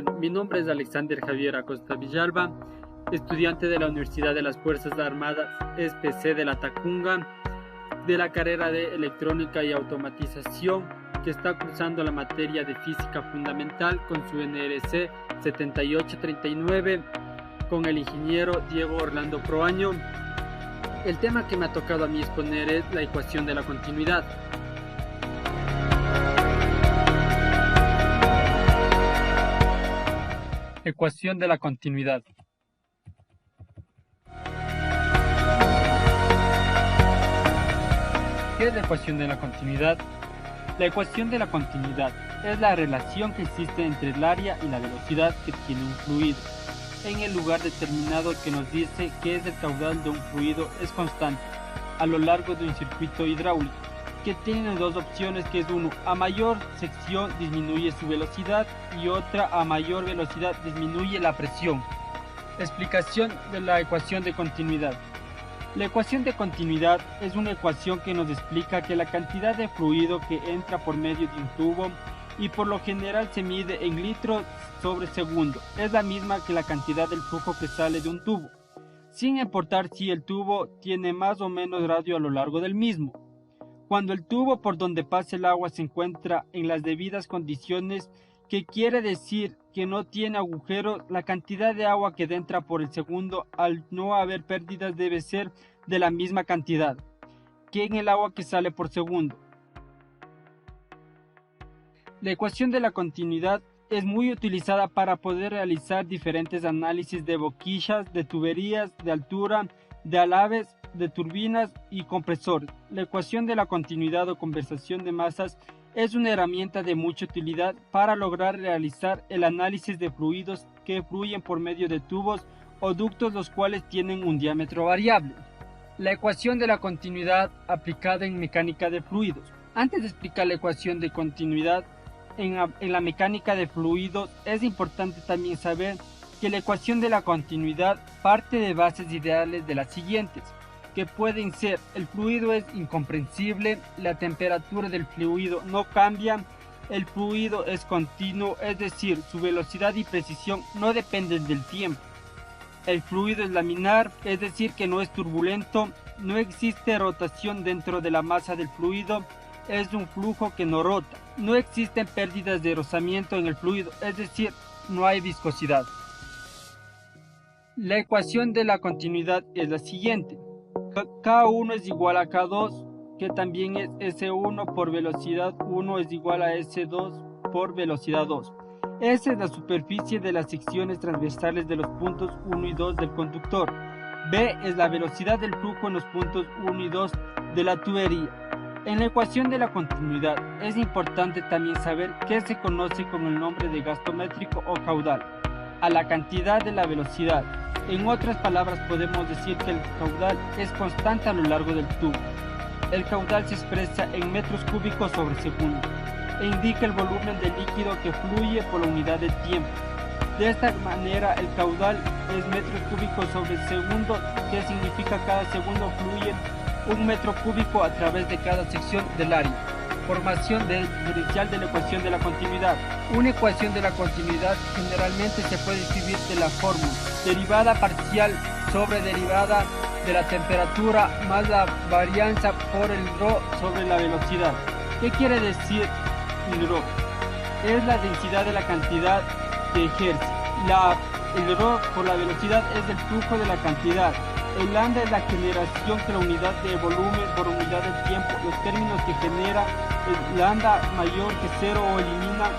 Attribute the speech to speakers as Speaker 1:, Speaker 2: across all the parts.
Speaker 1: Bueno, mi nombre es Alexander Javier Acosta Villalba, estudiante de la Universidad de las Fuerzas Armadas, SPC de la Tacunga, de la carrera de Electrónica y Automatización, que está cursando la materia de Física Fundamental con su NRC 7839, con el ingeniero Diego Orlando Proaño. El tema que me ha tocado a mí exponer es la ecuación de la continuidad. Ecuación de la continuidad. ¿Qué es la ecuación de la continuidad? La ecuación de la continuidad es la relación que existe entre el área y la velocidad que tiene un fluido en el lugar determinado, que nos dice que el caudal de un fluido es constante a lo largo de un circuito hidráulico, que tiene dos opciones, que es uno, a mayor sección disminuye su velocidad y otra, a mayor velocidad disminuye la presión. Explicación de la ecuación de continuidad. La ecuación de continuidad es una ecuación que nos explica que la cantidad de fluido que entra por medio de un tubo, y por lo general se mide en litros sobre segundo, es la misma que la cantidad del flujo que sale de un tubo, sin importar si el tubo tiene más o menos radio a lo largo del mismo. Cuando el tubo por donde pasa el agua se encuentra en las debidas condiciones, que quiere decir que no tiene agujeros, la cantidad de agua que entra por el segundo, al no haber pérdidas, debe ser de la misma cantidad que en el agua que sale por segundo. La ecuación de la continuidad es muy utilizada para poder realizar diferentes análisis de boquillas, de tuberías, de altura, de alaves, de turbinas y compresores. La ecuación de la continuidad o conservación de masas es una herramienta de mucha utilidad para lograr realizar el análisis de fluidos que fluyen por medio de tubos o ductos, los cuales tienen un diámetro variable. La ecuación de la continuidad aplicada en mecánica de fluidos. Antes de explicar la ecuación de continuidad en la mecánica de fluidos, es importante también saber que la ecuación de la continuidad parte de bases ideales de las siguientes, que pueden ser: el fluido es incomprensible, la temperatura del fluido no cambia, el fluido es continuo, es decir, su velocidad y precisión no dependen del tiempo, el fluido es laminar, es decir, que no es turbulento, no existe rotación dentro de la masa del fluido, es un flujo que no rota, no existen pérdidas de rozamiento en el fluido, es decir, no hay viscosidad. La ecuación de la continuidad es la siguiente: K1 es igual a K2, que también es S1 por velocidad 1 es igual a S2 por velocidad 2. S es la superficie de las secciones transversales de los puntos 1 y 2 del conductor. B es la velocidad del flujo en los puntos 1 y 2 de la tubería. En la ecuación de la continuidad es importante también saber qué se conoce con el nombre de gasto métrico o caudal, a la cantidad de la velocidad. En otras palabras, podemos decir que el caudal es constante a lo largo del tubo. El caudal se expresa en metros cúbicos sobre segundo e indica el volumen de líquido que fluye por la unidad de tiempo. De esta manera, el caudal es metros cúbicos sobre segundo, que significa cada segundo fluye 1 metro cúbico a través de cada sección del área. Formación del diferencial de la ecuación de la continuidad. Una ecuación de la continuidad generalmente se puede escribir de la fórmula: derivada parcial sobre derivada de la temperatura más la varianza por el ρ sobre la velocidad. ¿Qué quiere decir el ρ? Es la densidad de la cantidad de Hertz. El ρ por la velocidad es el flujo de la cantidad. El lambda es la generación que la unidad de volumen por unidad de tiempo. Los términos que genera el lambda mayor que 0 o elimina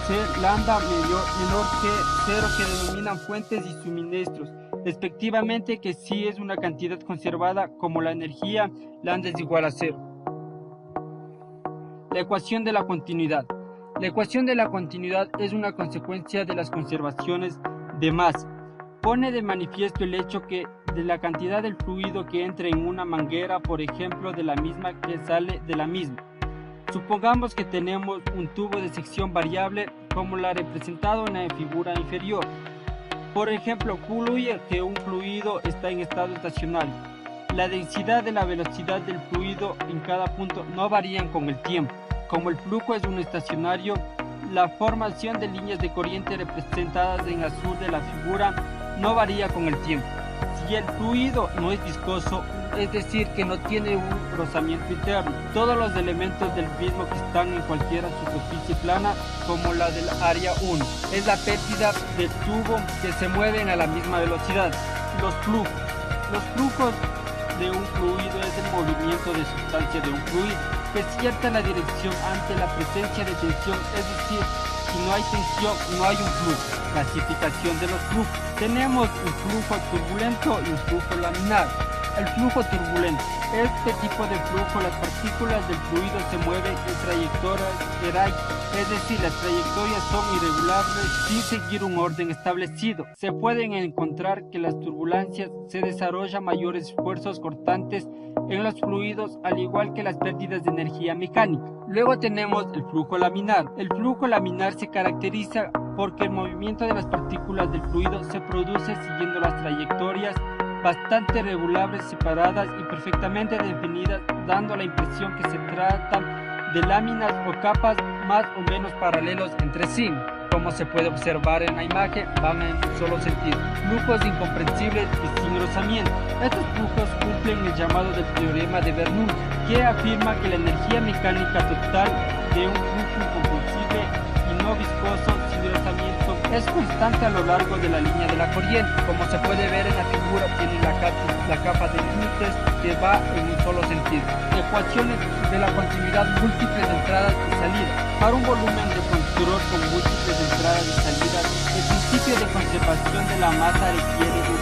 Speaker 1: ser lambda menor que 0, que denominan fuentes y suministros, respectivamente, que si es una cantidad conservada como la energía, lambda es igual a 0. La ecuación de la continuidad. La ecuación de la continuidad es una consecuencia de las conservaciones de masa. Pone de manifiesto el hecho que de la cantidad del fluido que entra en una manguera, por ejemplo, de la misma que sale de la misma. Supongamos que tenemos un tubo de sección variable como la representado en la figura inferior. Por ejemplo, concluye que un fluido está en estado estacionario. La densidad y la velocidad del fluido en cada punto no varían con el tiempo. Como el flujo es un estacionario, La formación de líneas de corriente representadas en azul de la figura no varía con el tiempo. Si el fluido no es viscoso, es decir, que no tiene un rozamiento interno, todos los elementos del mismo que están en cualquier superficie plana, como la del área 1, es la pérdida del tubo que se mueven a la misma velocidad. Los flujos de un fluido es el movimiento de sustancia de un fluido, que cierta la dirección ante la presencia de tensión, es decir, si no hay tensión, no hay un flujo. Clasificación de los flujos. Tenemos un flujo turbulento y un flujo laminar. El flujo turbulento. Este tipo de flujo, las partículas del fluido se mueven en trayectorias erráticas, es decir, las trayectorias son irregulares sin seguir un orden establecido. Se pueden encontrar que las turbulencias se desarrollan mayores esfuerzos cortantes en los fluidos, al igual que las pérdidas de energía mecánica. Luego tenemos el flujo laminar. El flujo laminar se caracteriza porque el movimiento de las partículas del fluido se produce siguiendo las trayectorias bastante regulares, separadas y perfectamente definidas, dando la impresión que se trata de láminas o capas más o menos paralelos entre sí. Como se puede observar en la imagen, van en un solo sentido. Flujos incomprensibles y sin rozamiento. Estos flujos cumplen el llamado del teorema de Bernoulli, que afirma que la energía mecánica total de un flujo incomprensible y no viscoso sin rozamiento es constante a lo largo de la línea de la corriente. Como se puede ver en la figura, tiene la capa de límites que va en un solo sentido. Ecuaciones de la continuidad, múltiples entradas y salidas. Para un volumen de control con múltiples entradas y salidas, el principio de conservación de la masa requiere de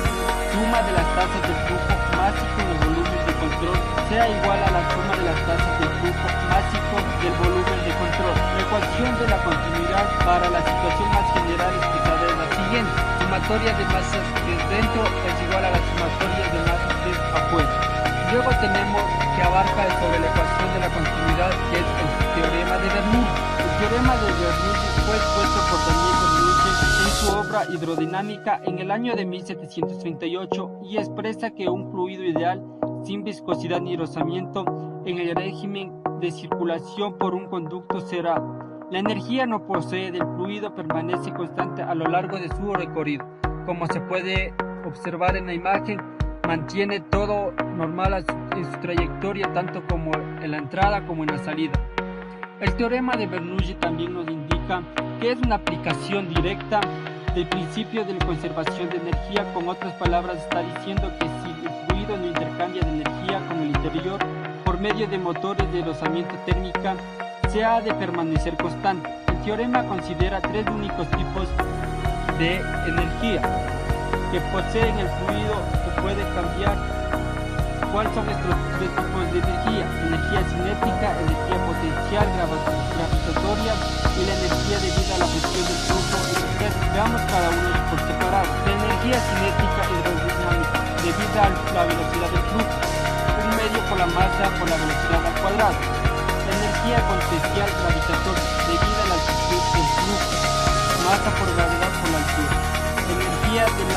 Speaker 1: suma de las tasas del flujo másico en el volumen de control sea igual a la suma de las tasas del flujo másico del volumen de control. La ecuación de la continuidad para la situación más general expresada es la siguiente: sumatoria de masas de dentro es igual a la sumatoria de masas de afuera. Luego tenemos que abarca sobre la ecuación de la continuidad, que es el teorema de Bernoulli. El teorema de Bernoulli fue expuesto por Daniel Bernoulli en su obra Hidrodinámica en el año de 1738 y expresa que un fluido ideal sin viscosidad ni rozamiento en el régimen de circulación por un conducto será: la energía no posee del fluido permanece constante a lo largo de su recorrido. Como se puede observar en la imagen, mantiene todo normal en su trayectoria, tanto como en la entrada como en la salida. El teorema de Bernoulli también nos indica que es una aplicación directa del principio de la conservación de energía. Con otras palabras, está diciendo que si el fluido no intercambia de energía con el interior por medio de motores de rozamiento térmica, se ha de permanecer constante. El teorema considera tres únicos tipos de energía que poseen el fluido que puede cambiar. ¿Cuáles son estos tres tipos de energía? Energía cinética, energía potencial gravitatoria y la energía debida a la presión del flujo. Veamos cada uno por separado. La energía cinética hidrodinámica, debida a la velocidad del flujo, un medio por la masa por la velocidad al cuadrado. La energía potencial gravitatoria, debida a la altitud del flujo, masa por gravedad por la altura. Energía del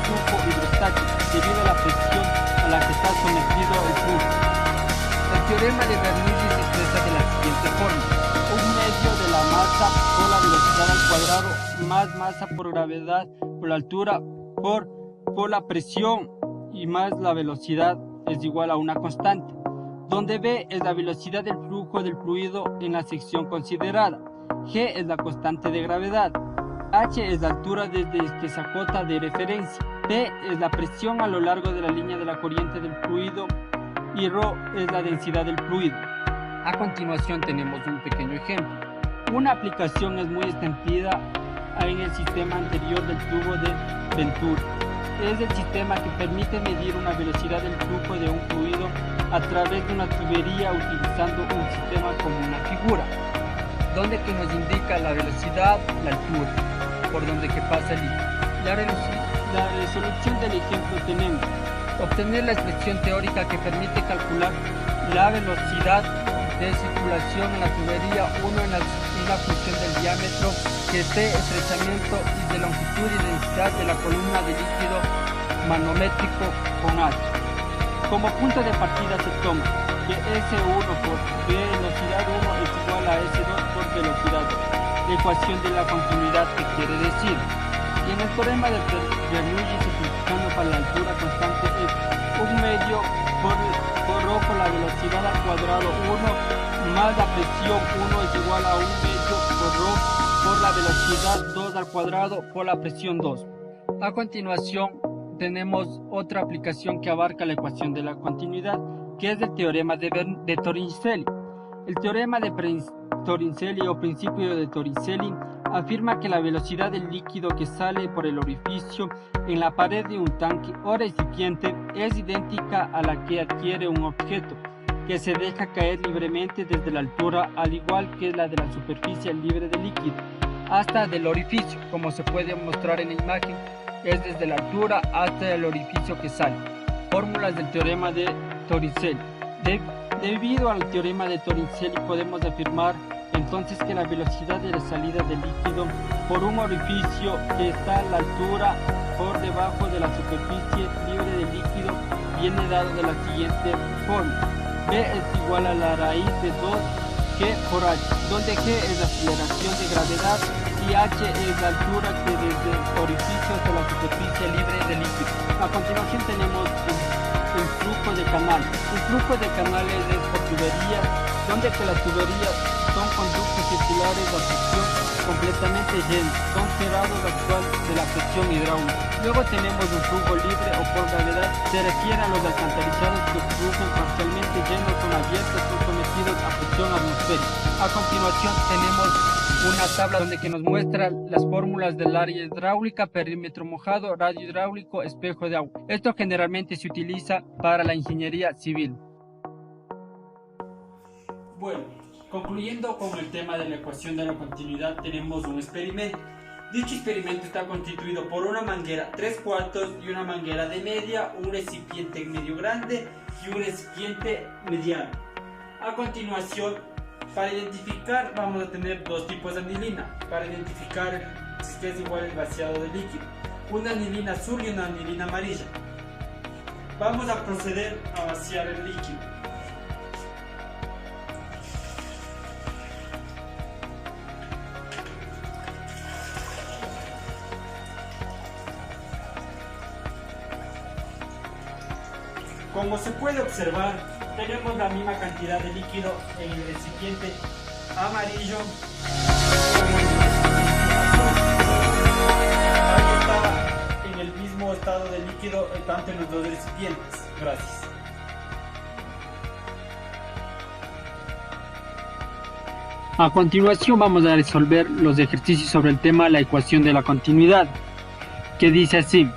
Speaker 1: flujo hidrostático, debido a la presión a la que está sometido el flujo. El teorema de Bernoulli se expresa de la siguiente forma: un medio de la masa por la velocidad al cuadrado más masa por gravedad por la altura por la presión y más la velocidad es igual a una constante, donde V es la velocidad del flujo del fluido en la sección considerada, G es la constante de gravedad, H es la altura desde que se acota de referencia, P es la presión a lo largo de la línea de la corriente del fluido y ρ es la densidad del fluido. A continuación tenemos un pequeño ejemplo. Una aplicación es muy extendida en el sistema anterior del tubo de Venturi. Es el sistema que permite medir una velocidad del flujo de un fluido a través de una tubería utilizando un sistema como una figura, donde que nos indica la velocidad, la altura, por donde que pasa el líquido. La resolución del ejemplo tenemos: obtener la expresión teórica que permite calcular la velocidad de circulación en la tubería 1 en la función del diámetro, que es de estrechamiento y de longitud y densidad de la columna de líquido manométrico con H. Como punto de partida se toma que S1 por velocidad 1 es igual a S2 por velocidad 2. La ecuación de la continuidad, que quiere decir, y en el teorema de Bernoulli, simplificando para la altura constante, es 1 medio por rho por la velocidad al cuadrado 1 más la presión 1 es igual a 1 medio por rho por la velocidad 2 al cuadrado por la presión 2. A continuación tenemos otra aplicación que abarca la ecuación de la continuidad, que es el teorema de Torricelli. El teorema de Torricelli o principio de Torricelli afirma que la velocidad del líquido que sale por el orificio en la pared de un tanque o recipiente es idéntica a la que adquiere un objeto que se deja caer libremente desde la altura, al igual que la de la superficie libre de líquido hasta del orificio. Como se puede mostrar en la imagen, es desde la altura hasta el orificio que sale. Fórmulas del teorema de Torricelli. Debido al teorema de Torricelli podemos afirmar entonces que la velocidad de la salida del líquido por un orificio que está a la altura por debajo de la superficie libre de líquido viene dado de la siguiente forma: V es igual a la raíz de 2G por H, donde G es la aceleración de gravedad y H es la altura que desde el orificio hasta la superficie libre de líquido. A continuación tenemos el flujo de canales. El flujo de canales es por tuberías, donde que las tuberías son conductos circulares a presión completamente llenos, son cerrados actual de la presión hidráulica. Luego tenemos un flujo libre o por gravedad, se refiere a los alcantarizados que fluyen parcialmente llenos, son abiertos, son sometidos a presión atmosférica. A continuación tenemos una tabla donde que nos muestra las fórmulas del área hidráulica, perímetro mojado, radio hidráulico, espejo de agua. Esto generalmente se utiliza para la ingeniería civil. Bueno, concluyendo con el tema de la ecuación de la continuidad, tenemos un experimento. Dicho experimento está constituido por una manguera 3/4 y una manguera de media, un recipiente medio grande y un recipiente mediano. A continuación, para identificar, vamos a tener dos tipos de anilina. Para identificar si es igual el vaciado de líquido, una anilina azul y una anilina amarilla. Vamos a proceder a vaciar el líquido. Como se puede observar, tenemos la misma cantidad de líquido en el recipiente amarillo como en el recipiente azul. Ahí está en el mismo estado de líquido tanto en los dos recipientes. Gracias. A continuación vamos a resolver los ejercicios sobre el tema de la ecuación de la continuidad, que dice así: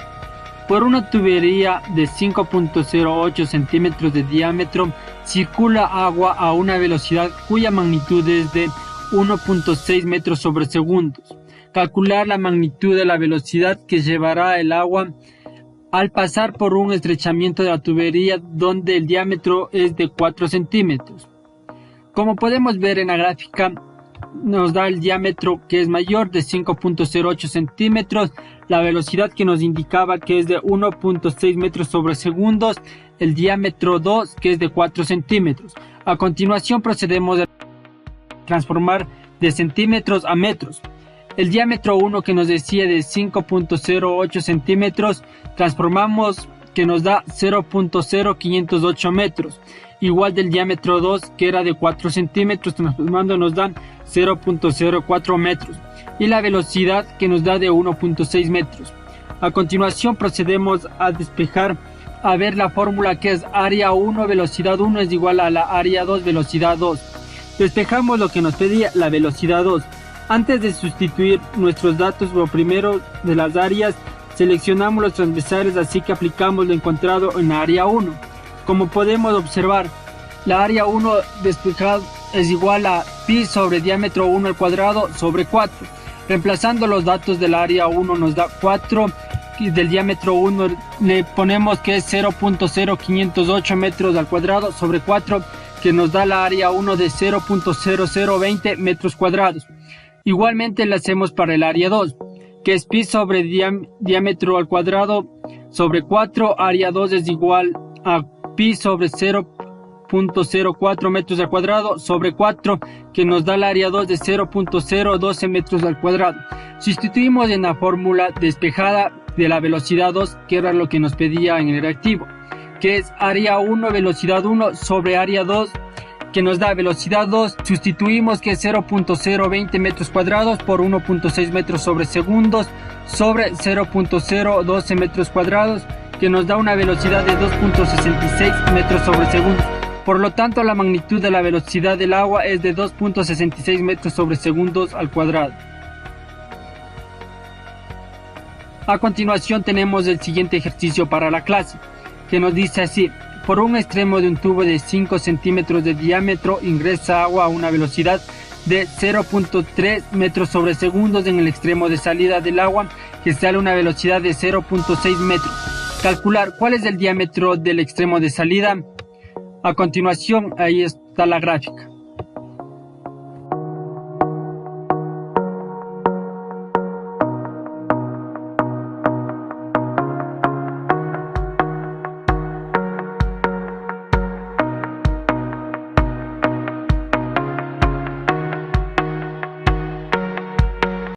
Speaker 1: por una tubería de 5.08 centímetros de diámetro circula agua a una velocidad cuya magnitud es de 1.6 metros sobre segundos. Calcular la magnitud de la velocidad que llevará el agua al pasar por un estrechamiento de la tubería donde el diámetro es de 4 centímetros. Como podemos ver en la gráfica, nos da el diámetro que es mayor de 5.08 centímetros, la velocidad que nos indicaba que es de 1.6 metros sobre segundos, el diámetro 2 que es de 4 centímetros. A continuación procedemos a transformar de centímetros a metros. El diámetro 1 que nos decía de 5.08 centímetros, transformamos que nos da 0.0508 metros. Igual del diámetro 2 que era de 4 centímetros, transformando nos dan 0.04 metros. Y la velocidad que nos da de 1.6 metros. A continuación procedemos a despejar, a ver la fórmula que es área 1, velocidad 1 es igual a la área 2, velocidad 2. Despejamos lo que nos pedía, la velocidad 2. Antes de sustituir nuestros datos, lo primero de las áreas, seleccionamos los transversales, así que aplicamos lo encontrado en área 1. Como podemos observar, la área 1 despejada es igual a pi sobre diámetro 1 al cuadrado sobre 4. Reemplazando los datos del área 1 nos da 4 y del diámetro 1 le ponemos que es 0.0508 metros al cuadrado sobre 4, que nos da la área 1 de 0.0020 metros cuadrados. Igualmente le hacemos para el área 2, que es pi sobre diámetro al cuadrado sobre 4, área 2 es igual a pi sobre 0.04 metros al cuadrado sobre 4, que nos da el área 2 de 0.012 metros al cuadrado. Sustituimos en la fórmula despejada de la velocidad 2, que era lo que nos pedía en el reactivo, que es área 1, velocidad 1 sobre área 2, que nos da velocidad 2, sustituimos que es 0.020 metros cuadrados por 1.6 metros sobre segundos sobre 0.012 metros cuadrados, que nos da una velocidad de 2.66 metros sobre segundo. Por lo tanto, la magnitud de la velocidad del agua es de 2.66 metros sobre segundos al cuadrado. A continuación tenemos el siguiente ejercicio para la clase, que nos dice así: por un extremo de un tubo de 5 centímetros de diámetro ingresa agua a una velocidad de 0.3 metros sobre segundos en el extremo de salida del agua, que sale a una velocidad de 0.6 metros. Calcular cuál es el diámetro del extremo de salida. A continuación, ahí está la gráfica.